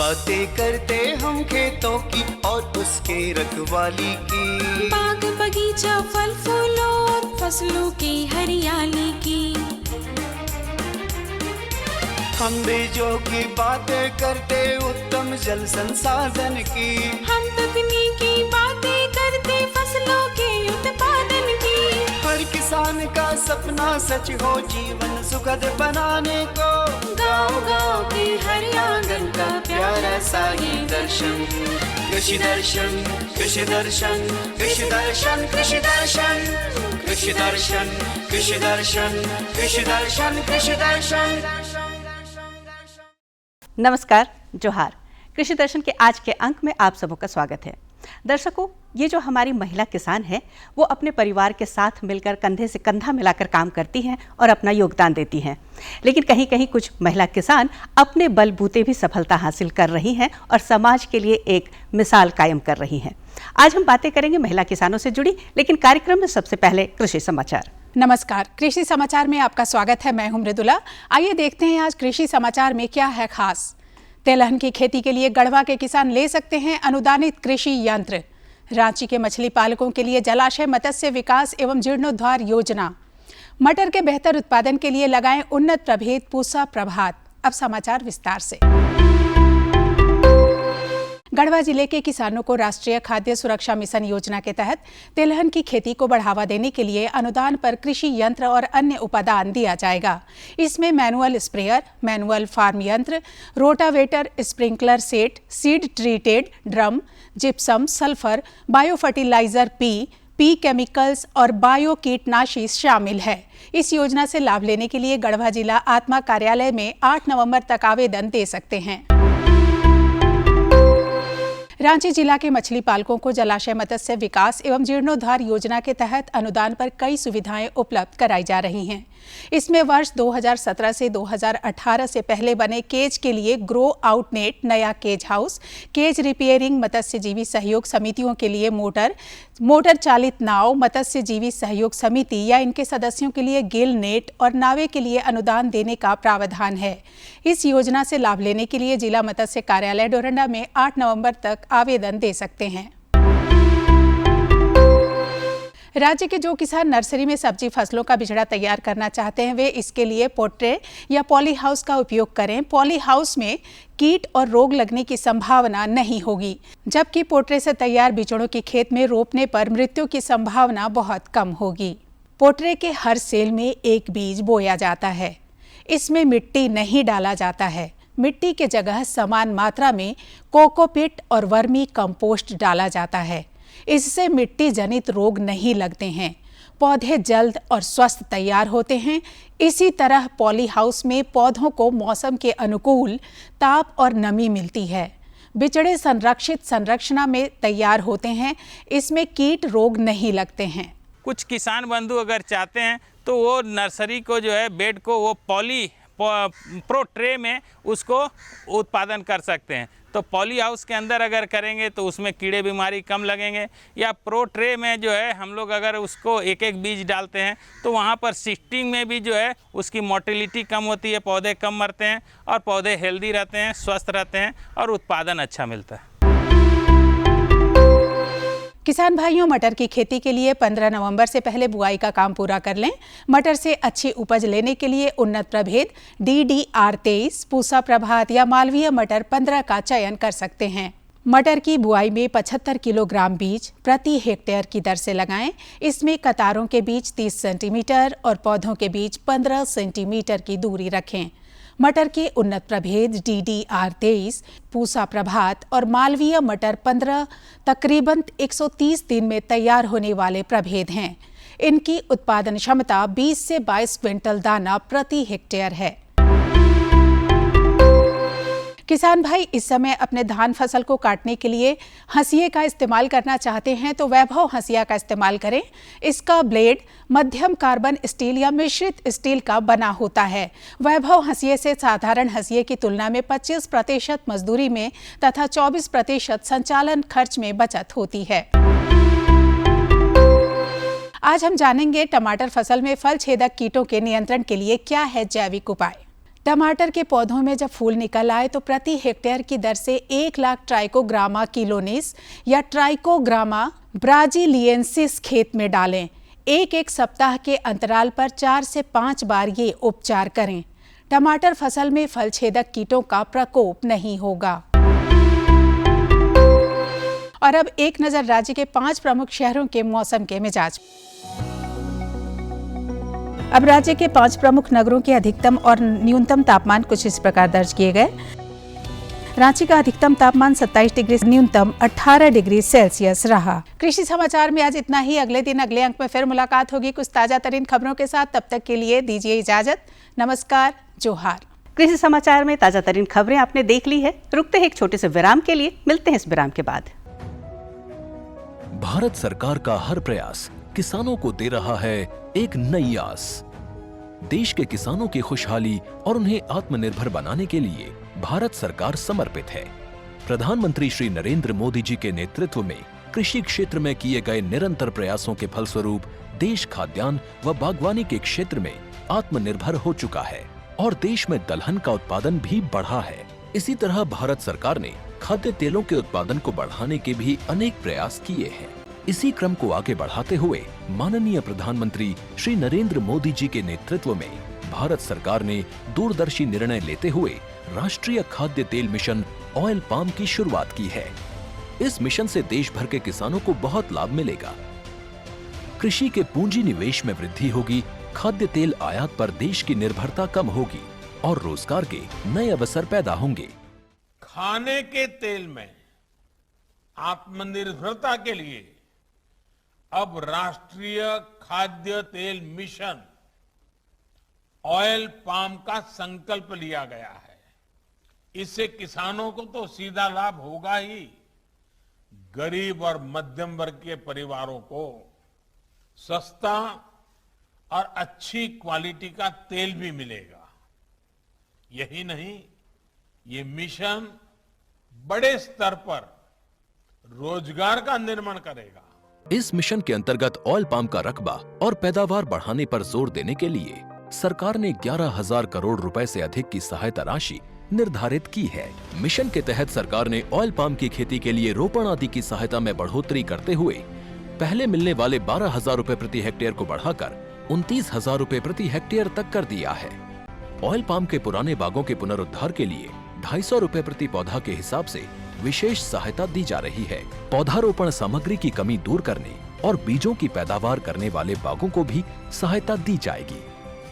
बातें करते हम खेतों की और उसके रखवाली की, बाग बगीचा फल फूलों और फसलों की हरियाली की। हम बीजों की बातें करते उत्तम जल संसाधन की, हम तकनीकी बातें करते फसलों के उत्पादन की। हर किसान का सपना सच हो जीवन सुखद बनाने को, गाँव-गाँव के हर आंगन का प्यारा सा ये दर्शन। कृषि दर्शन, कृषि दर्शन, कृषि दर्शन, कृषि दर्शन, कृषि दर्शन, कृषि दर्शन, कृषि दर्शन, कृषि दर्शन। नमस्कार, जोहार। कृषि दर्शन के आज के अंक में आप सबों का स्वागत है। दर्शकों, ये जो हमारी महिला किसान है वो अपने परिवार के साथ मिलकर कंधे से कंधा मिलाकर काम करती हैं और अपना योगदान देती हैं। लेकिन कहीं कहीं कुछ महिला किसान अपने बलबूते भी सफलता हासिल कर रही हैं और समाज के लिए एक मिसाल कायम कर रही हैं। आज हम बातें करेंगे महिला किसानों से जुड़ी, लेकिन कार्यक्रम में सबसे पहले कृषि समाचार। नमस्कार, कृषि समाचार में आपका स्वागत है। मैं हूं मृदुला। आइए देखते हैं आज कृषि समाचार में क्या है खास। तेलहन की खेती के लिए गढ़वा के किसान ले सकते हैं अनुदानित कृषि यंत्र। रांची के मछली पालकों के लिए जलाशय मत्स्य विकास एवं जीर्णोद्धार योजना। मटर के बेहतर उत्पादन के लिए लगाएं उन्नत प्रभेद पूसा प्रभात। अब समाचार विस्तार से। गढ़वा जिले के किसानों को राष्ट्रीय खाद्य सुरक्षा मिशन योजना के तहत तिलहन की खेती को बढ़ावा देने के लिए अनुदान पर कृषि यंत्र और अन्य उपादान दिया जाएगा। इसमें मैनुअल स्प्रेयर, मैनुअल फार्म यंत्र, rotavator, sprinkler set, seed treated drum, gypsum, sulphur, bio fertiliser P chemicals और बायो कीटनाशी शामिल है। इस योजना से लाभ लेने के लिए गढ़वा जिला आत्मा कार्यालय में 8 नवंबर तक आवेदन दे सकते हैं। रांची जिला के मछली पालकों को जलाशय मत्स्य विकास एवं जीर्णोद्धार योजना के तहत अनुदान पर कई सुविधाएं उपलब्ध कराई जा रही हैं। इसमें वर्ष 2017 से 2018 से पहले बने केज के लिए ग्रो आउट नेट, नया केज हाउस, केज रिपेयरिंग, मत्स्यजीवी सहयोग समितियों के लिए मोटर चालित नाव, मत्स्यजीवी सहयोग समिति या इनके सदस्यों के लिए गिल नेट और नावे के लिए अनुदान देने का प्रावधान है। इस योजना से लाभ लेने के लिए जिला मत्स्य कार्यालय डोरंडा में 8 नवंबर तक आवेदन दे सकते हैं। राज्य के जो किसान नर्सरी में सब्जी फसलों का बिचड़ा तैयार करना चाहते हैं वे इसके लिए पोट्रे या पॉली हाउस का उपयोग करें। पॉली हाउस में कीट और रोग लगने की संभावना नहीं होगी, जबकि पोट्रे से तैयार बिचड़ों की खेत में रोपने पर मृत्यु की संभावना बहुत कम होगी। पोट्रे के हर सेल में एक बीज बोया जाता है। इसमें मिट्टी नहीं डाला जाता है। मिट्टी के जगह समान मात्रा में कोकोपीट और वर्मी कंपोस्ट डाला जाता है। इससे मिट्टी जनित रोग नहीं लगते हैं। पौधे जल्द और स्वस्थ तैयार होते हैं। इसी तरह पॉली हाउस में पौधों को मौसम के अनुकूल ताप और नमी मिलती है। बिचड़े संरक्षित संरचना में तैयार होते हैं। इसमें कीट रोग नहीं लगते हैं। कुछ किसान बंधु अगर चाहते हैं तो वो नर्सरी को जो है बेड को वो प्रो ट्रे में उसको उत्पादन कर सकते हैं। तो पॉली हाउस के अंदर अगर करेंगे तो उसमें कीड़े बीमारी कम लगेंगे, या प्रो ट्रे में जो है हम लोग अगर उसको एक एक बीज डालते हैं तो वहाँ पर सिस्टिंग में भी जो है उसकी मोटिलिटी कम होती है, पौधे कम मरते हैं और पौधे हेल्दी रहते हैं, स्वस्थ रहते हैं और उत्पादन अच्छा मिलता है। किसान भाइयों, मटर की खेती के लिए 15 नवंबर से पहले बुआई का काम पूरा कर लें। मटर से अच्छी उपज लेने के लिए उन्नत प्रभेद DDR 23, पूसा प्रभात या मालवीय मटर 15 का चयन कर सकते हैं। मटर की बुआई में 75 किलोग्राम बीज प्रति हेक्टेयर की दर से लगाएं। इसमें कतारों के बीच 30 सेंटीमीटर और पौधों के बीच 15 सेंटीमीटर की दूरी रखें। मटर के उन्नत प्रभेद DDR 23, पूसा प्रभात और मालवीय मटर 15 तकरीबन 130 दिन में तैयार होने वाले प्रभेद हैं। इनकी उत्पादन क्षमता 20 से 22 क्विंटल दाना प्रति हेक्टेयर है। किसान भाई इस समय अपने धान फसल को काटने के लिए हंसिये का इस्तेमाल करना चाहते हैं तो वैभव हंसिया का इस्तेमाल करें। इसका ब्लेड मध्यम कार्बन स्टील या मिश्रित स्टील का बना होता है। वैभव हंसिये से साधारण हंसिये की तुलना में 25% मजदूरी में तथा 24% संचालन खर्च में बचत होती है। आज हम जानेंगे टमाटर फसल में फल छेदक कीटों के नियंत्रण के लिए क्या है जैविक उपाय। टमाटर के पौधों में जब फूल निकल आए तो प्रति हेक्टेयर की दर से 1 लाख ट्राइकोग्रामा किलोनिस या ट्राइकोग्रामा ब्राजीलियंसिस खेत में डालें। एक सप्ताह के अंतराल पर 4 से 5 बार ये उपचार करें। टमाटर फसल में फल छेदक कीटों का प्रकोप नहीं होगा। और अब एक नजर राज्य के 5 प्रमुख शहरों के मौसम के मिजाज। अब राज्य के 5 प्रमुख नगरों के अधिकतम और न्यूनतम तापमान कुछ इस प्रकार दर्ज किए गए। रांची का अधिकतम तापमान 27 डिग्री, न्यूनतम 18 डिग्री सेल्सियस रहा। कृषि समाचार में आज इतना ही। अगले दिन अगले अंक में फिर मुलाकात होगी कुछ ताजा तरीन खबरों के साथ। तब तक के लिए दीजिए इजाजत। नमस्कार, जोहार। कृषि समाचार में ताजा तरीन खबरें आपने देख ली है। रुकते हैं एक छोटे से विराम के लिए, मिलते हैं इस विराम के बाद। भारत सरकार का हर प्रयास किसानों को दे रहा है एक नई आस। देश के किसानों की खुशहाली और उन्हें आत्मनिर्भर बनाने के लिए भारत सरकार समर्पित है। प्रधानमंत्री श्री नरेंद्र मोदी जी के नेतृत्व में कृषि क्षेत्र में किए गए निरंतर प्रयासों के फलस्वरूप देश खाद्यान्न व बागवानी के क्षेत्र में आत्मनिर्भर हो चुका है और देश में दलहन का उत्पादन भी बढ़ा है। इसी तरह भारत सरकार ने खाद्य तेलों के उत्पादन को बढ़ाने के भी अनेक प्रयास किए हैं। इसी क्रम को आगे बढ़ाते हुए माननीय प्रधानमंत्री श्री नरेंद्र मोदी जी के नेतृत्व में भारत सरकार ने दूरदर्शी निर्णय लेते हुए राष्ट्रीय खाद्य तेल मिशन ऑयल पाम की शुरुआत की है। इस मिशन से देश भर के किसानों को बहुत लाभ मिलेगा। कृषि के पूंजी निवेश में वृद्धि होगी, खाद्य तेल आयात पर देश की निर्भरता कम होगी और रोजगार के नए अवसर पैदा होंगे। खाने के तेल में आत्मनिर्भरता के लिए अब राष्ट्रीय खाद्य तेल मिशन ऑयल पाम का संकल्प लिया गया है। इससे किसानों को तो सीधा लाभ होगा ही, गरीब और मध्यम वर्ग के परिवारों को सस्ता और अच्छी क्वालिटी का तेल भी मिलेगा। यही नहीं, ये मिशन बड़े स्तर पर रोजगार का निर्माण करेगा। इस मिशन के अंतर्गत ऑयल पाम का रकबा और पैदावार बढ़ाने पर जोर देने के लिए सरकार ने 11,000 करोड़ रुपए से अधिक की सहायता राशि निर्धारित की है। मिशन के तहत सरकार ने ऑयल पाम की खेती के लिए रोपण आदि की सहायता में बढ़ोतरी करते हुए पहले मिलने वाले 12,000 रुपए प्रति हेक्टेयर को बढ़ाकर 29,000 रुपए प्रति हेक्टेयर तक कर दिया है। ऑयल पाम के पुराने बागों के पुनरुद्धार के लिए 250 रुपए प्रति पौधा के हिसाब से विशेष सहायता दी जा रही है। पौधारोपण सामग्री की कमी दूर करने और बीजों की पैदावार करने वाले बागों को भी सहायता दी जाएगी।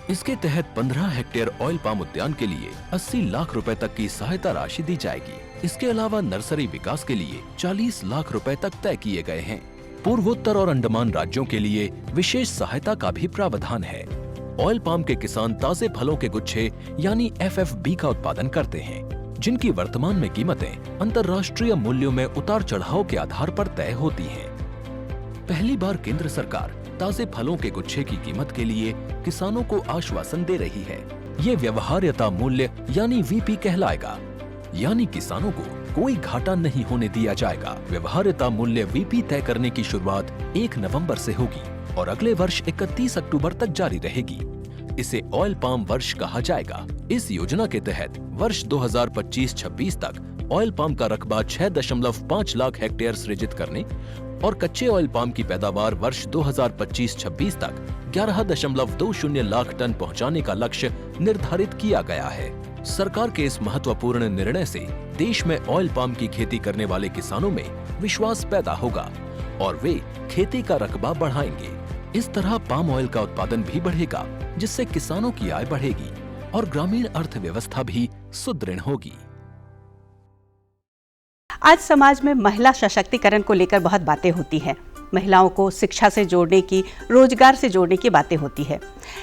इसके तहत 15 हेक्टेयर ऑयल पाम उद्यान के लिए 80 लाख रुपए तक की सहायता राशि दी जाएगी। इसके अलावा नर्सरी विकास के लिए 40 लाख रुपए तक तय किए गए हैं। पूर्वोत्तर और अंडमान राज्यों के लिए विशेष सहायता का भी प्रावधान है। ऑयल पाम के किसान ताजे फलों के गुच्छे यानी FFB का उत्पादन करते हैं, जिनकी वर्तमान में कीमतें अंतर्राष्ट्रीय मूल्यों में उतार चढ़ाव के आधार पर तय होती हैं। पहली बार केंद्र सरकार ताजे फलों के गुच्छे की कीमत के लिए किसानों को आश्वासन दे रही है। ये व्यवहार्यता मूल्य यानी VP कहलाएगा, यानी किसानों को कोई घाटा नहीं होने दिया जाएगा। व्यवहार्यता मूल्य VP तय करने की शुरुआत 1 नवंबर से होगी और अगले वर्ष 31 अक्टूबर तक जारी रहेगी। इसे ऑयल पाम वर्ष कहा जाएगा। इस योजना के तहत वर्ष 2025-26 तक ऑयल पाम का रकबा 6.5 लाख हेक्टेयर सृजित करने और कच्चे ऑयल पाम की पैदावार वर्ष 2025-26 तक 11.20 लाख टन पहुंचाने का लक्ष्य निर्धारित किया गया है। सरकार के इस महत्वपूर्ण निर्णय से देश में ऑयल पाम की खेती करने वाले किसानों में विश्वास पैदा होगा और वे खेती का रकबा बढ़ाएंगे। इस तरह पाम ऑयल का उत्पादन भी बढ़ेगा, जिससे किसानों की आय बढ़ेगी और ग्रामीण अर्थव्यवस्था भी सुदृढ़ होगी। आज समाज में महिला सशक्तिकरण को लेकर बहुत बातें होती हैं। महिलाओं को शिक्षा से जोड़ने की, रोजगार से जोड़ने की बातें होती है।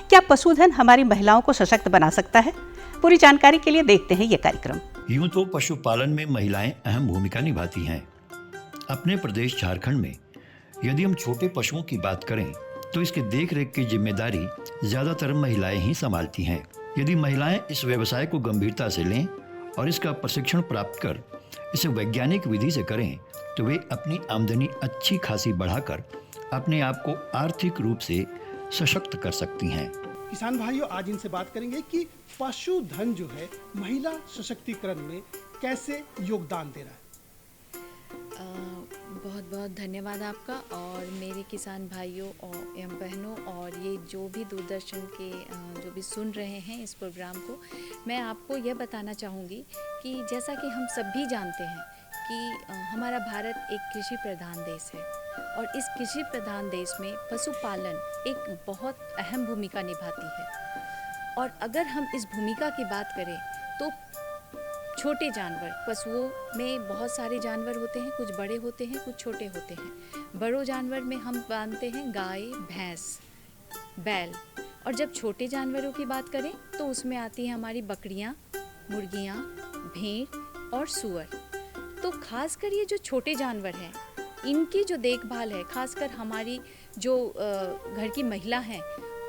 क्या पशुधन हमारी महिलाओं को सशक्त बना सकता है? पूरी जानकारी के लिए देखते हैं ये कार्यक्रम। यूं तो पशुपालन में महिलाएं अहम भूमिका निभाती हैं। अपने प्रदेश झारखंड में यदि हम छोटे पशुओं की बात करें तो इसकी देखरेख की जिम्मेदारी ज्यादातर महिलाएं ही संभालती हैं। यदि महिलाएं इस व्यवसाय को गंभीरता से लें और इसका प्रशिक्षण प्राप्त कर इसे वैज्ञानिक विधि से करें तो वे अपनी आमदनी अच्छी खासी बढ़ाकर अपने आप को आर्थिक रूप से सशक्त कर सकती हैं। किसान भाइयों, आज इनसे बात करेंगे कि पशुधन जो है महिला सशक्तिकरण में कैसे योगदान दे रहा है। बहुत बहुत धन्यवाद आपका और मेरे किसान भाइयों और एवं बहनों और ये जो भी दूरदर्शन के जो भी सुन रहे हैं इस प्रोग्राम को, मैं आपको यह बताना चाहूँगी कि जैसा कि हम सभी जानते हैं कि हमारा भारत एक कृषि प्रधान देश है और इस कृषि प्रधान देश में पशुपालन एक बहुत अहम भूमिका निभाती है। और अगर हम इस भूमिका की बात करें तो छोटे जानवर, पशुओं में बहुत सारे जानवर होते हैं, कुछ बड़े होते हैं, कुछ छोटे होते हैं। बड़ों जानवर में हम मानते हैं गाय, भैंस, बैल, और जब छोटे जानवरों की बात करें तो उसमें आती हैं हमारी बकरियां, मुर्गियां, भेड़ और सूअर। तो खासकर ये जो छोटे जानवर हैं, इनकी जो देखभाल है, खासकर हमारी जो घर की महिला हैं,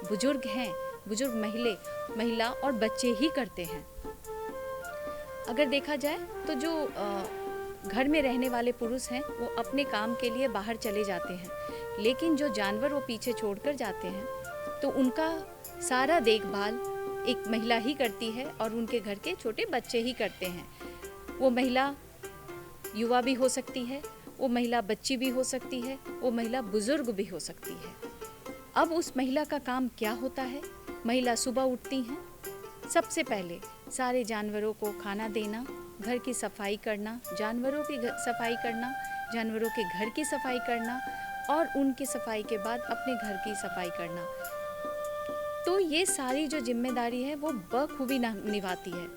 बुजुर्ग महिला और बच्चे ही करते हैं। अगर देखा जाए तो जो घर में रहने वाले पुरुष हैं वो अपने काम के लिए बाहर चले जाते हैं, लेकिन जो जानवर वो पीछे छोड़कर जाते हैं तो उनका सारा देखभाल एक महिला ही करती है और उनके घर के छोटे बच्चे ही करते हैं। वो महिला युवा भी हो सकती है, वो महिला बच्ची भी हो सकती है, वो महिला बुजुर्ग भी हो सकती है। अब उस महिला का काम क्या होता है? महिला सुबह उठती हैं, सबसे पहले सारे जानवरों को खाना देना, घर की सफाई करना, जानवरों की सफाई करना, जानवरों के घर की सफाई करना और उनकी सफाई के बाद अपने घर की सफाई करना। तो ये सारी जो जिम्मेदारी है वो बखूबी निभाती है।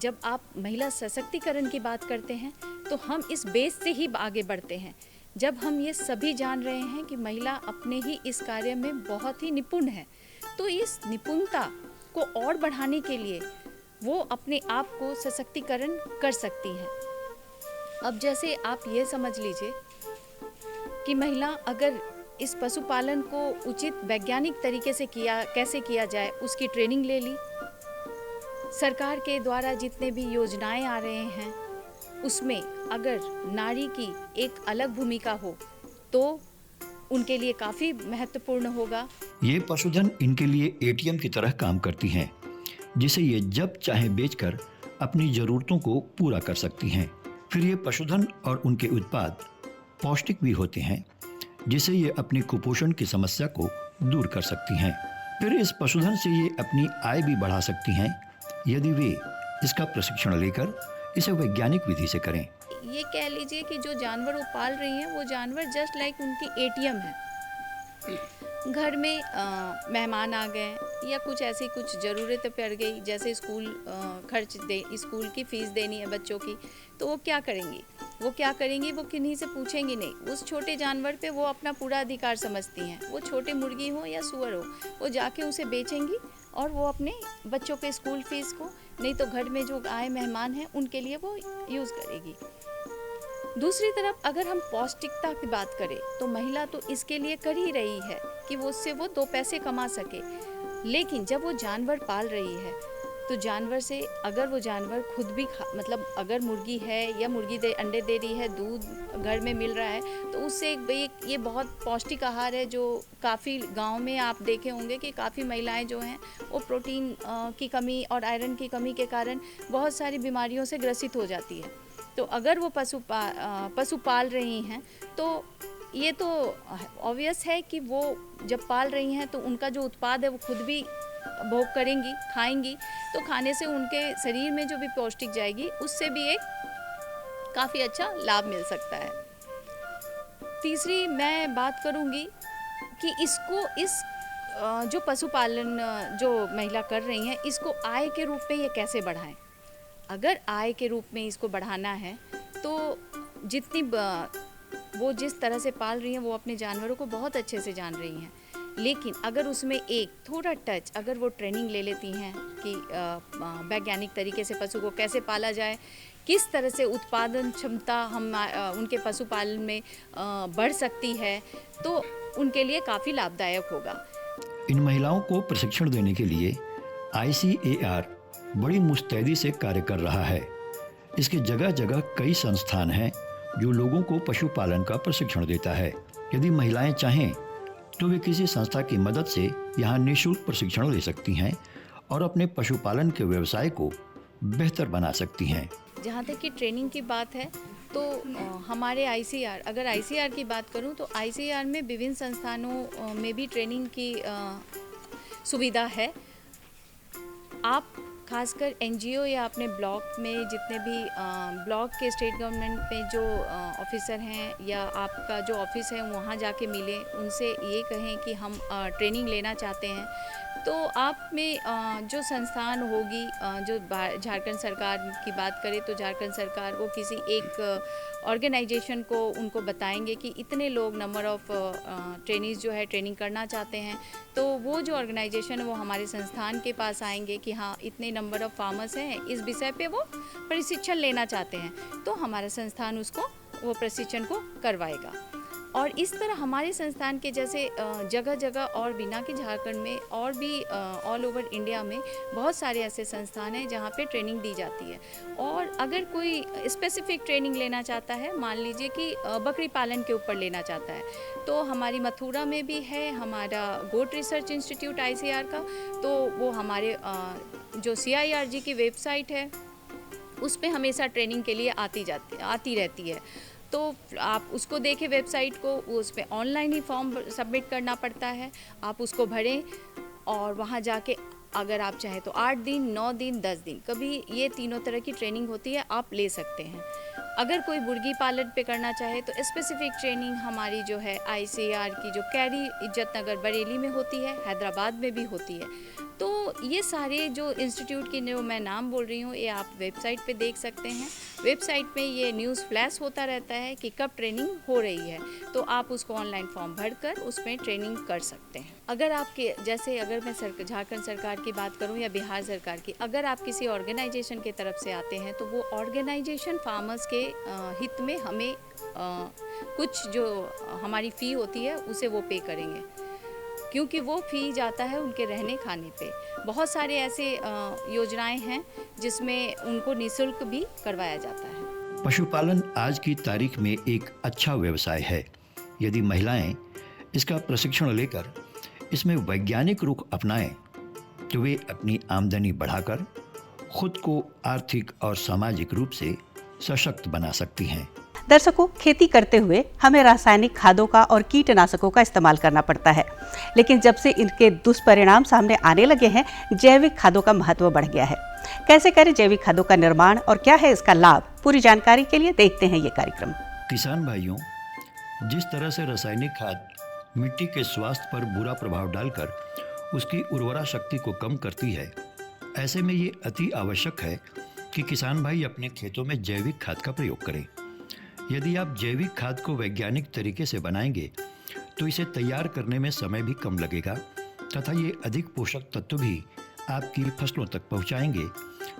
जब आप महिला सशक्तिकरण की बात करते हैं तो हम इस बेस से ही आगे बढ़ते हैं। जब हम ये सभी जान रहे हैं कि महिला अपने ही इस कार्य में बहुत ही निपुण है, तो इस निपुणता को और बढ़ाने के लिए वो अपने आप को सशक्तिकरण कर सकती हैं। अब जैसे आप ये समझ लीजिए कि महिला अगर इस पशुपालन को उचित वैज्ञानिक तरीके से कैसे किया जाए उसकी ट्रेनिंग ले ली। सरकार के द्वारा जितने भी योजनाएं आ रहे हैं उसमें अगर नारी की एक अलग भूमिका हो तो उनके लिए काफ़ी महत्वपूर्ण होगा। ये पशुधन इनके लिए एटीएम की तरह काम करती हैं, जिसे ये जब चाहे बेचकर अपनी ज़रूरतों को पूरा कर सकती हैं। फिर ये पशुधन और उनके उत्पाद पौष्टिक भी होते हैं, जिसे ये अपनी कुपोषण की समस्या को दूर कर सकती हैं। फिर इस पशुधन से ये अपनी आय भी बढ़ा सकती हैं, यदि वे इसका प्रशिक्षण लेकर इसे वैज्ञानिक विधि से करें। ये कह लीजिए कि जो जानवर वो पाल रही हैं वो जानवर जस्ट लाइक उनकी एटीएम है। घर में मेहमान आ गए या कुछ ऐसी कुछ ज़रूरतें पड़ गई, जैसे स्कूल की फ़ीस देनी है बच्चों की, तो वो क्या करेंगी? वो किन्हीं से पूछेंगी नहीं। उस छोटे जानवर पे वो अपना पूरा अधिकार समझती हैं। वो छोटे मुर्गी हो या सूअर हो, वो जाके उसे बेचेंगी और वो अपने बच्चों के स्कूल फीस को, नहीं तो घर में जो आए मेहमान हैं उनके लिए वो यूज़ करेगी। दूसरी तरफ अगर हम पौष्टिकता की बात करें तो महिला तो इसके लिए कर ही रही है कि वो उससे वो 2 पैसे कमा सके, लेकिन जब वो जानवर पाल रही है तो जानवर से अगर वो जानवर खुद भी मतलब अगर मुर्गी है या मुर्गी अंडे दे रही है, दूध घर में मिल रहा है, तो उससे ये बहुत पौष्टिक आहार है। जो काफ़ी गांव में आप देखे होंगे कि काफ़ी महिलाएं जो हैं वो प्रोटीन की कमी और आयरन की कमी के कारण बहुत सारी बीमारियों से ग्रसित हो जाती है। तो अगर वो पशु पाल रही हैं तो ये तो ऑब्वियस है कि वो जब पाल रही हैं तो उनका जो उत्पाद है वो खुद भी भोग करेंगी, खाएंगी, तो खाने से उनके शरीर में जो भी पौष्टिक जाएगी उससे भी एक काफ़ी अच्छा लाभ मिल सकता है। तीसरी मैं बात करूँगी कि इस जो पशुपालन जो महिला कर रही हैं इसको आय के रूप में ये कैसे बढ़ाएं। अगर आय के रूप में इसको बढ़ाना है तो वो जिस तरह से पाल रही हैं वो अपने जानवरों को बहुत अच्छे से जान रही हैं, लेकिन अगर उसमें एक थोड़ा टच अगर वो ट्रेनिंग ले लेती हैं कि वैज्ञानिक तरीके से पशु को कैसे पाला जाए, किस तरह से उत्पादन क्षमता उनके पशुपालन में बढ़ सकती है, तो उनके लिए काफ़ी लाभदायक होगा। इन महिलाओं को प्रशिक्षण देने के लिए ICAR बड़ी मुस्तैदी से कार्य कर रहा है। इसके जगह जगह कई संस्थान हैं जो लोगों को पशुपालन का प्रशिक्षण देता है। यदि महिलाएं चाहें तो वे किसी संस्था की मदद से यहाँ निःशुल्क प्रशिक्षण ले सकती हैं और अपने पशुपालन के व्यवसाय को बेहतर बना सकती हैं। जहाँ तक कि ट्रेनिंग की बात है तो हमारे आईसीआर, अगर आईसीआर की बात करूँ तो आईसीआर में विभिन्न संस्थानों में भी ट्रेनिंग की सुविधा है। आप खासकर एनजीओ या अपने ब्लॉक में जितने भी ब्लॉक के स्टेट गवर्नमेंट में जो ऑफिसर हैं या आपका जो ऑफिस है वहाँ जाके मिलें, उनसे ये कहें कि हम ट्रेनिंग लेना चाहते हैं। तो आप में जो संस्थान होगी, जो झारखंड सरकार की बात करें तो झारखंड सरकार वो किसी एक ऑर्गेनाइजेशन को उनको बताएंगे कि इतने लोग नंबर ऑफ ट्रेनीज जो है ट्रेनिंग करना चाहते हैं, तो वो जो ऑर्गेनाइजेशन है वो हमारे संस्थान के पास आएंगे कि हाँ इतने नंबर ऑफ फार्मर्स हैं, इस विषय पे वो प्रशिक्षण लेना चाहते हैं, तो हमारा संस्थान उसको वो प्रशिक्षण को करवाएगा। और इस तरह हमारे संस्थान के जैसे जगह जगह और बिना कि झारखंड में और भी ऑल ओवर इंडिया में बहुत सारे ऐसे संस्थान हैं जहाँ पे ट्रेनिंग दी जाती है। और अगर कोई स्पेसिफिक ट्रेनिंग लेना चाहता है, मान लीजिए कि बकरी पालन के ऊपर लेना चाहता है, तो हमारी मथुरा में भी है हमारा गोट रिसर्च इंस्टीट्यूट आईसीआर का, तो वो हमारे जो CIRG की वेबसाइट है उस पर हमेशा ट्रेनिंग के लिए आती रहती है। तो आप उसको देखें वेबसाइट को, उस पर ऑनलाइन ही फॉर्म सबमिट करना पड़ता है, आप उसको भरें और वहाँ जाके अगर आप चाहें तो 8 दिन, 9 दिन, 10 दिन, कभी ये तीनों तरह की ट्रेनिंग होती है, आप ले सकते हैं। अगर कोई मुर्गी पालन पे करना चाहे तो स्पेसिफिक ट्रेनिंग हमारी जो है आईसीआर की जो कैरी इज्जत नगर बरेली में होती है, हैदराबाद में भी होती है। तो ये सारे जो इंस्टीट्यूट की जो मैं नाम बोल रही हूँ ये आप वेबसाइट पे देख सकते हैं। वेबसाइट पे ये न्यूज़ फ्लैश होता रहता है कि कब ट्रेनिंग हो रही है, तो आप उसको ऑनलाइन फॉर्म भरकर उसमें ट्रेनिंग कर सकते हैं। अगर आपके जैसे अगर मैं झारखंड सरकार की बात करूं या बिहार सरकार की, अगर आप किसी ऑर्गेनाइजेशन की तरफ से आते हैं तो वो ऑर्गेनाइजेशन फार्मर्स के हित में हमें कुछ जो हमारी फ़ी होती है उसे वो पे करेंगे, क्योंकि वो फ़ी जाता है उनके रहने खाने पे। बहुत सारे ऐसे योजनाएं हैं जिसमें उनको निःशुल्क भी करवाया जाता है। पशुपालन आज की तारीख में एक अच्छा व्यवसाय है। यदि महिलाएं इसका प्रशिक्षण लेकर इसमें वैज्ञानिक रुख अपनाएं तो वे अपनी आमदनी बढ़ाकर खुद को आर्थिक और सामाजिक रूप से सशक्त बना सकती हैं। दर्शकों, खेती करते हुए हमें रासायनिक खादों का और कीटनाशकों का इस्तेमाल करना पड़ता है, लेकिन जब से इनके दुष्परिणाम सामने आने लगे हैं, जैविक खादों का महत्व बढ़ गया है। कैसे करें जैविक खादों का निर्माण और क्या है इसका लाभ, पूरी जानकारी के लिए देखते हैं ये कार्यक्रम। किसान भाइयों, जिस तरह से रासायनिक खाद मिट्टी के स्वास्थ्य पर बुरा प्रभाव डालकर उसकी उर्वरा शक्ति को कम करती है, ऐसे में ये अति आवश्यक है कि किसान भाई अपने खेतों में जैविक खाद का प्रयोग करें। यदि आप जैविक खाद को वैज्ञानिक तरीके से बनाएंगे तो इसे तैयार करने में समय भी कम लगेगा तथा ये अधिक पोषक तत्व भी आपकी फसलों तक पहुंचाएंगे,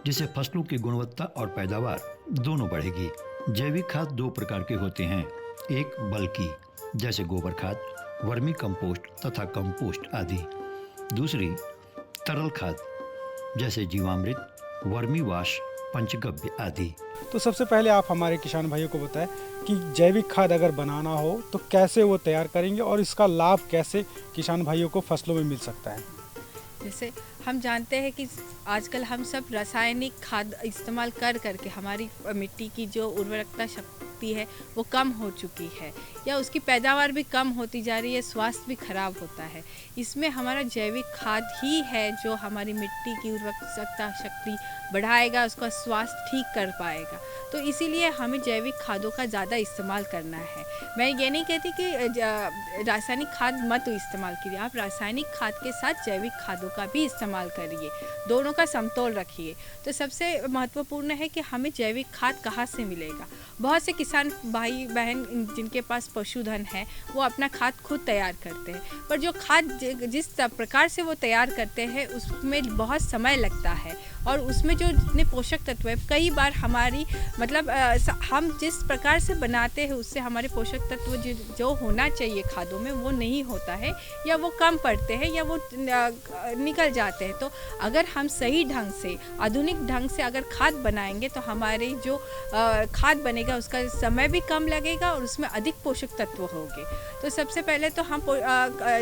जिससे फसलों की गुणवत्ता और पैदावार दोनों बढ़ेगी। जैविक खाद 2 प्रकार के होते हैं, एक बल्कि जैसे गोबर खाद, वर्मी कंपोस्ट तथा कंपोस्ट आदि। दूसरी तरल खाद जैसे जीवामृत, वर्मी वाश, पंचगव्य आदि। तो सबसे पहले आप हमारे किसान भाइयों को बताएं कि जैविक खाद अगर बनाना हो तो कैसे वो तैयार करेंगे और इसका लाभ कैसे किसान भाइयों को फसलों में मिल सकता है। जैसे हम जानते हैं कि आजकल हम सब रासायनिक खाद इस्तेमाल कर करके हमारी मिट्टी की जो उर्वरकता शक्ति है वो कम हो चुकी है या उसकी पैदावार भी कम होती जा रही है, स्वास्थ्य भी खराब होता है। इसमें हमारा जैविक खाद ही है जो हमारी मिट्टी की उर्वरकता शक्ति बढ़ाएगा, उसका स्वास्थ्य ठीक कर पाएगा। तो इसीलिए हमें जैविक खादों का ज़्यादा इस्तेमाल करना है। मैं ये नहीं कहती कि रासायनिक खाद मत इस्तेमाल कीजिए, आप रासायनिक खाद के साथ जैविक खादों का भी इस्तेमाल करिए, दोनों का समतोल रखिए। तो सबसे महत्वपूर्ण है कि हमें जैविक खाद कहाँ से मिलेगा। बहुत से किसान भाई बहन जिनके पास पशुधन है वो अपना खाद खुद तैयार करते हैं, पर जो खाद जिस प्रकार से वो तैयार करते हैं उसमें बहुत समय लगता है और उसमें जो जितने पोषक तत्व है, कई बार हमारी मतलब हम जिस प्रकार से बनाते हैं उससे हमारे पोषक तत्व जो होना चाहिए खादों में वो नहीं होता है या वो कम पड़ते हैं या वो निकल जाते हैं। तो अगर हम सही ढंग से आधुनिक ढंग से अगर खाद बनाएंगे तो हमारी जो खाद बनेगा उसका समय भी कम लगेगा और उसमें अधिक पोषक तत्व होंगे। तो सबसे पहले तो हम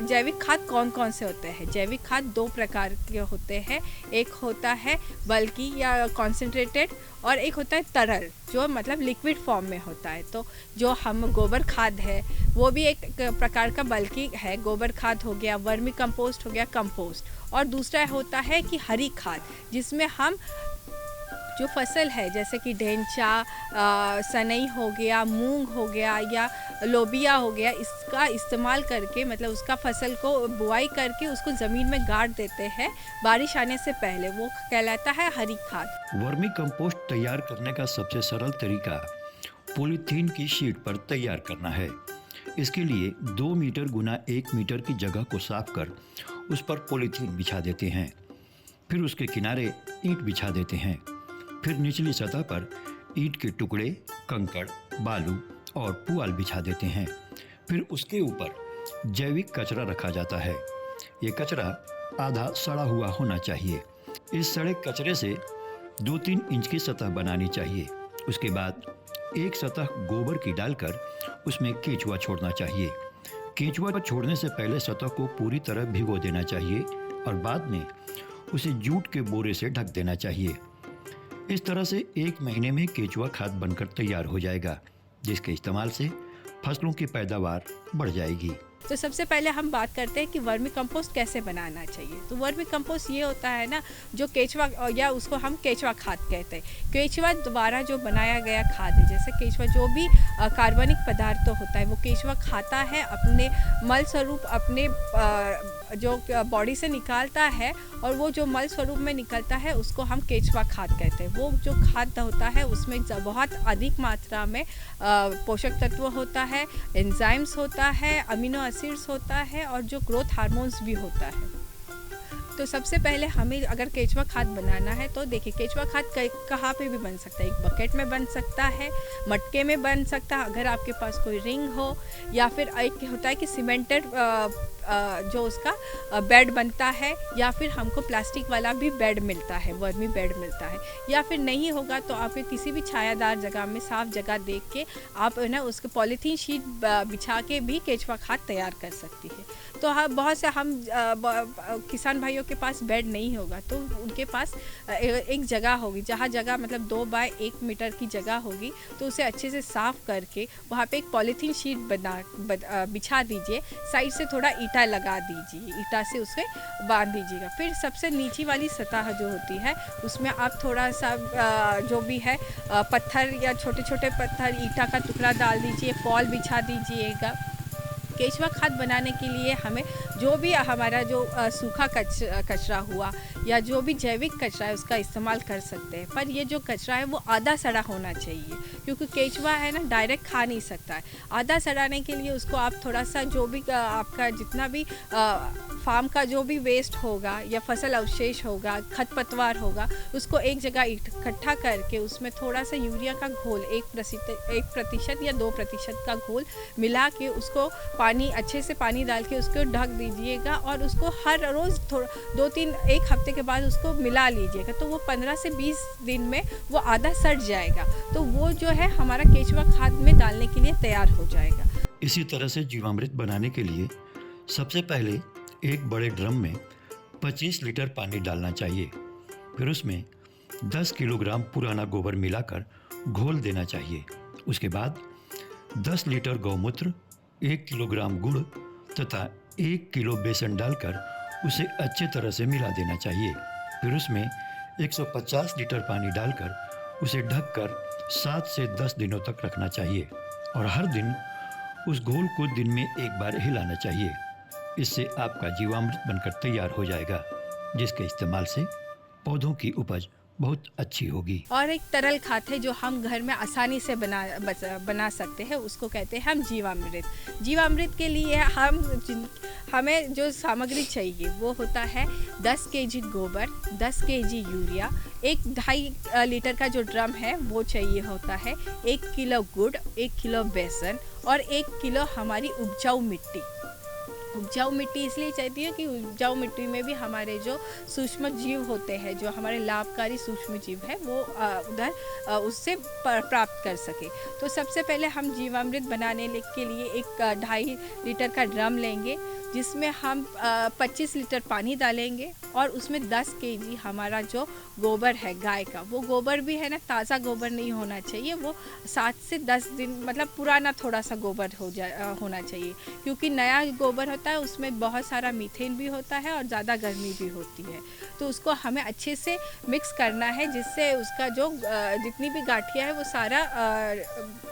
जैविक खाद कौन कौन से होते हैं। जैविक खाद 2 प्रकार के होते हैं, एक होता है बल्कि या कॉन्सेंट्रेटेड और एक होता है तरल, जो मतलब लिक्विड फॉर्म में होता है। तो जो हम गोबर खाद है वो भी एक प्रकार का बल्कि है, गोबर खाद हो गया, वर्मी कंपोस्ट हो गया, कंपोस्ट। और दूसरा होता है कि हरी खाद, जिसमें हम जो फसल है जैसे कि ढेंचा, सनई हो गया, मूंग हो गया या लोबिया हो गया, इसका इस्तेमाल करके मतलब उसका फसल को बुआई करके उसको ज़मीन में गाड़ देते हैं बारिश आने से पहले, वो कहलाता है हरी खाद। वर्मी कंपोस्ट तैयार करने का सबसे सरल तरीका पॉलीथीन की शीट पर तैयार करना है। इसके लिए 2 मीटर गुना 1 मीटर की जगह को साफ कर उस पर पॉलीथीन बिछा देते हैं। फिर उसके किनारे ईंट बिछा देते हैं। फिर निचली सतह पर ईंट के टुकड़े, कंकड़, बालू और पुआल बिछा देते हैं। फिर उसके ऊपर जैविक कचरा रखा जाता है। ये कचरा आधा सड़ा हुआ होना चाहिए। इस सड़े कचरे से 2-3 इंच की सतह बनानी चाहिए। उसके बाद एक सतह गोबर की डालकर उसमें केंचुआ छोड़ना चाहिए। केंचुआ छोड़ने से पहले सतह को पूरी तरह भिगो देना चाहिए और बाद में उसे जूट के बोरे से ढक देना चाहिए। इस तरह से 1 महीने में केंचुआ खाद बनकर तैयार हो जाएगा, जिसके इस्तेमाल से फसलों की पैदावार बढ़ जाएगी। तो सबसे पहले हम बात करते हैं कि वर्मी कंपोस्ट कैसे बनाना चाहिए। तो वर्मी कंपोस्ट ये होता है ना, जो केंचुआ या उसको हम केंचुआ खाद कहते हैं। केंचुआ द्वारा जो बनाया गया खाद है, जैसे केंचुआ जो भी कार्बनिक पदार्थ होता है वो केंचुआ खाता है, अपने मल स्वरूप अपने जो बॉडी से निकालता है और वो जो मल स्वरूप में निकलता है उसको हम केंचुआ खाद कहते हैं। वो जो खाद होता है उसमें बहुत अधिक मात्रा में पोषक तत्व होता है, एंजाइम्स होता है, अमीनो एसिड्स होता है और जो ग्रोथ हार्मोन्स भी होता है। तो सबसे पहले हमें अगर केंचुआ खाद बनाना है तो देखिए केंचुआ खाद कहाँ पे भी बन सकता है। एक बकेट में बन सकता है, मटके में बन सकता है अगर आपके पास कोई रिंग हो, या फिर एक होता है कि सीमेंटेड जो उसका बेड बनता है, या फिर हमको प्लास्टिक वाला भी बेड मिलता है, वर्मी बेड मिलता है। या फिर नहीं होगा तो आपके किसी भी छायादार जगह में साफ जगह देख के आप ना उसके पॉलीथीन शीट बिछा के भी केंचुआ खाद तैयार कर सकती है। तो हाँ, बहुत से हम किसान भाइयों के पास बेड नहीं होगा तो उनके पास एक जगह होगी, जहाँ जगह मतलब 2 बाय 1 मीटर की जगह होगी, तो उसे अच्छे से साफ करके वहाँ पे एक पॉलीथीन शीट बिछा दीजिए, साइड से थोड़ा ईटा लगा दीजिए, ईटा से उसे बांध दीजिएगा। फिर सबसे नीचे वाली सतह जो होती है उसमें आप थोड़ा सा जो भी है पत्थर या छोटे छोटे पत्थर, ईटा का टुकड़ा डाल दीजिए, पॉल बिछा दीजिएगा। केंचुआ खाद बनाने के लिए हमें जो भी हमारा जो सूखा कचरा हुआ या जो भी जैविक कचरा है उसका इस्तेमाल कर सकते हैं, पर ये जो कचरा है वो आधा सड़ा होना चाहिए, क्योंकि केंचुआ है ना डायरेक्ट खा नहीं सकता है। आधा सड़ाने के लिए उसको आप थोड़ा सा जो भी आपका जितना भी फार्म का जो भी वेस्ट होगा या फसल अवशेष होगा, खरपतवार होगा, उसको एक जगह इकट्ठा करके उसमें थोड़ा सा यूरिया का घोल 1% या 2% का घोल मिला के उसको अच्छे से पानी डाल के उसको ढक दीजिएगा और उसको हर रोज़ 1 हफ्ते के बाद उसको मिला लीजिएगा। तो वो 15 से 20 दिन में वो आधा सड़ जाएगा, तो वो जो है हमारा केंचुआ खाद में डालने के लिए तैयार हो जाएगा। इसी तरह से जीवामृत बनाने के लिए सबसे पहले एक बड़े ड्रम में 25 लीटर पानी डालना चाहिए। फिर उसमें 10 किलोग्राम पुराना गोबर मिलाकर घोल देना चाहिए। उसके बाद 10 लीटर गौमूत्र, 1 किलोग्राम गुड़ तथा 1 किलो बेसन डालकर उसे अच्छे तरह से मिला देना चाहिए। फिर उसमें 150 लीटर पानी डालकर उसे ढककर 7 से 10 दिनों तक रखना चाहिए और हर दिन उस घोल को दिन में एक बार हिलाना चाहिए। इससे आपका जीवामृत बनकर तैयार हो जाएगा, जिसके इस्तेमाल से पौधों की उपज बहुत अच्छी होगी। और एक तरल खाद है जो हम घर में आसानी से बना सकते हैं, उसको कहते हैं हम जीवामृत। जीवामृत के लिए हमें जो सामग्री चाहिए वो होता है 10 केजी गोबर, 10 केजी यूरिया, 1.5 लीटर का जो ड्रम है वो चाहिए होता है, 1 किलो गुड़, 1 किलो बेसन और 1 किलो हमारी उपजाऊ मिट्टी। उपजाऊ मिट्टी इसलिए चाहती हूँ कि उपजाऊ मिट्टी में भी हमारे जो सूक्ष्म जीव होते हैं, जो हमारे लाभकारी सूक्ष्म जीव है, वो उधर उससे प्राप्त कर सके। तो सबसे पहले हम जीवामृत बनाने के लिए एक 2.5 लीटर का ड्रम लेंगे, जिसमें हम 25 लीटर पानी डालेंगे और उसमें 10 केजी हमारा जो गोबर है गाय का, वो गोबर भी है ना, ताज़ा गोबर नहीं होना चाहिए, वो 7 से 10 दिन मतलब पुराना थोड़ा सा गोबर होना चाहिए, क्योंकि नया गोबर होता है उसमें बहुत सारा मीथेन भी होता है और ज़्यादा गर्मी भी होती है। तो उसको हमें अच्छे से मिक्स करना है, जिससे उसका जो जितनी भी गांठिया है वो सारा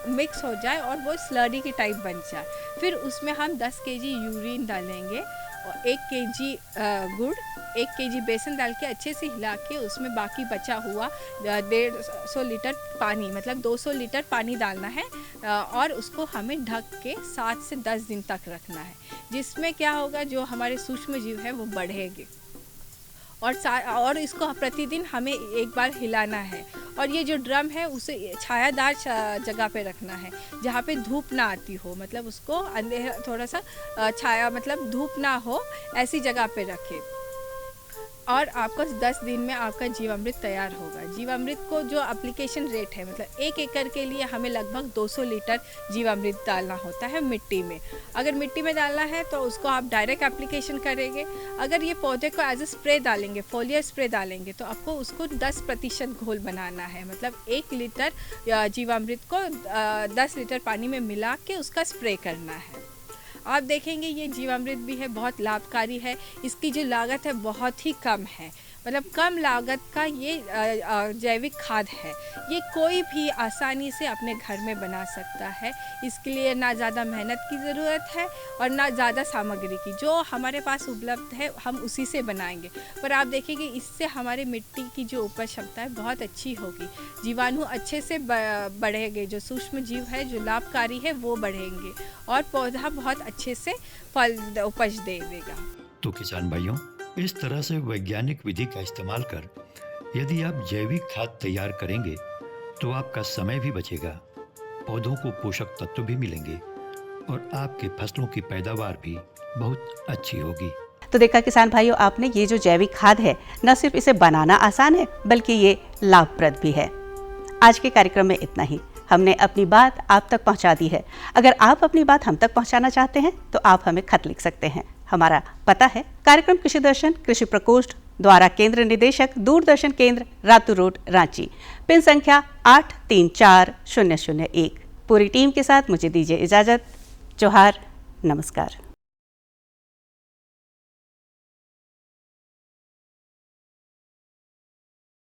मिक्स हो जाए और वो स्लरी की टाइप बन जाए। फिर उसमें हम 10 केजी यूरिन डालेंगे और 1 केजी गुड़, 1 केजी बेसन डाल के अच्छे से हिला के उसमें बाकी बचा हुआ 150 लीटर पानी, मतलब 200 लीटर पानी डालना है और उसको हमें ढक के 7 से 10 दिन तक रखना है, जिसमें क्या होगा, जो हमारे सूक्ष्म जीव है वो बढ़ेंगे और इसको प्रतिदिन हमें एक बार हिलाना है। और ये जो ड्रम है उसे छायादार जगह पे रखना है, जहाँ पे धूप ना आती हो, मतलब उसको अंधेरा थोड़ा सा छाया मतलब धूप ना हो ऐसी जगह पे रखें। और आपको 10 दिन में आपका जीवामृत तैयार होगा। जीवामृत को जो एप्लीकेशन रेट है, मतलब 1 एकड़ के लिए हमें लगभग 200 लीटर जीवामृत डालना होता है मिट्टी में। अगर मिट्टी में डालना है तो उसको आप डायरेक्ट एप्लीकेशन करेंगे। अगर ये पौधे को एज ए स्प्रे डालेंगे, फोलियर स्प्रे डालेंगे, तो आपको उसको 10% घोल बनाना है, मतलब 1 लीटर जीवामृत को 10 लीटर पानी में मिला के उसका स्प्रे करना है। आप देखेंगे ये जीवामृत भी है, बहुत लाभकारी है। इसकी जो लागत है बहुत ही कम है, मतलब कम लागत का ये जैविक खाद है। ये कोई भी आसानी से अपने घर में बना सकता है। इसके लिए ना ज़्यादा मेहनत की ज़रूरत है और ना ज़्यादा सामग्री की, जो हमारे पास उपलब्ध है हम उसी से बनाएंगे। पर आप देखेंगे इससे हमारे मिट्टी की जो उपज क्षमता है बहुत अच्छी होगी, जीवाणु अच्छे से बढ़ेंगे, जो सूक्ष्म जीव है जो लाभकारी है वो बढ़ेंगे और पौधा बहुत अच्छे से फल उपज देगा। तो किसान भाइयों, इस तरह से वैज्ञानिक विधि का इस्तेमाल कर यदि आप जैविक खाद तैयार करेंगे तो आपका समय भी बचेगा, पौधों को पोषक तत्व भी मिलेंगे और आपके फसलों की पैदावार भी बहुत अच्छी होगी। तो देखा किसान भाइयों आपने, ये जो जैविक खाद है न सिर्फ इसे बनाना आसान है बल्कि ये लाभप्रद भी है। आज के कार्यक्रम में इतना ही। हमने अपनी बात आप तक पहुंचा दी है। अगर आप अपनी बात हम तक पहुंचाना चाहते हैं तो आप हमें खत लिख सकते हैं। हमारा पता है कार्यक्रम कृषि दर्शन, कृषि प्रकोष्ठ द्वारा केंद्र निदेशक, दूरदर्शन केंद्र, रातू रोड, रांची। पिन संख्या 834001। पूरी टीम के साथ मुझे दीजिए इजाजत। जोहार, नमस्कार।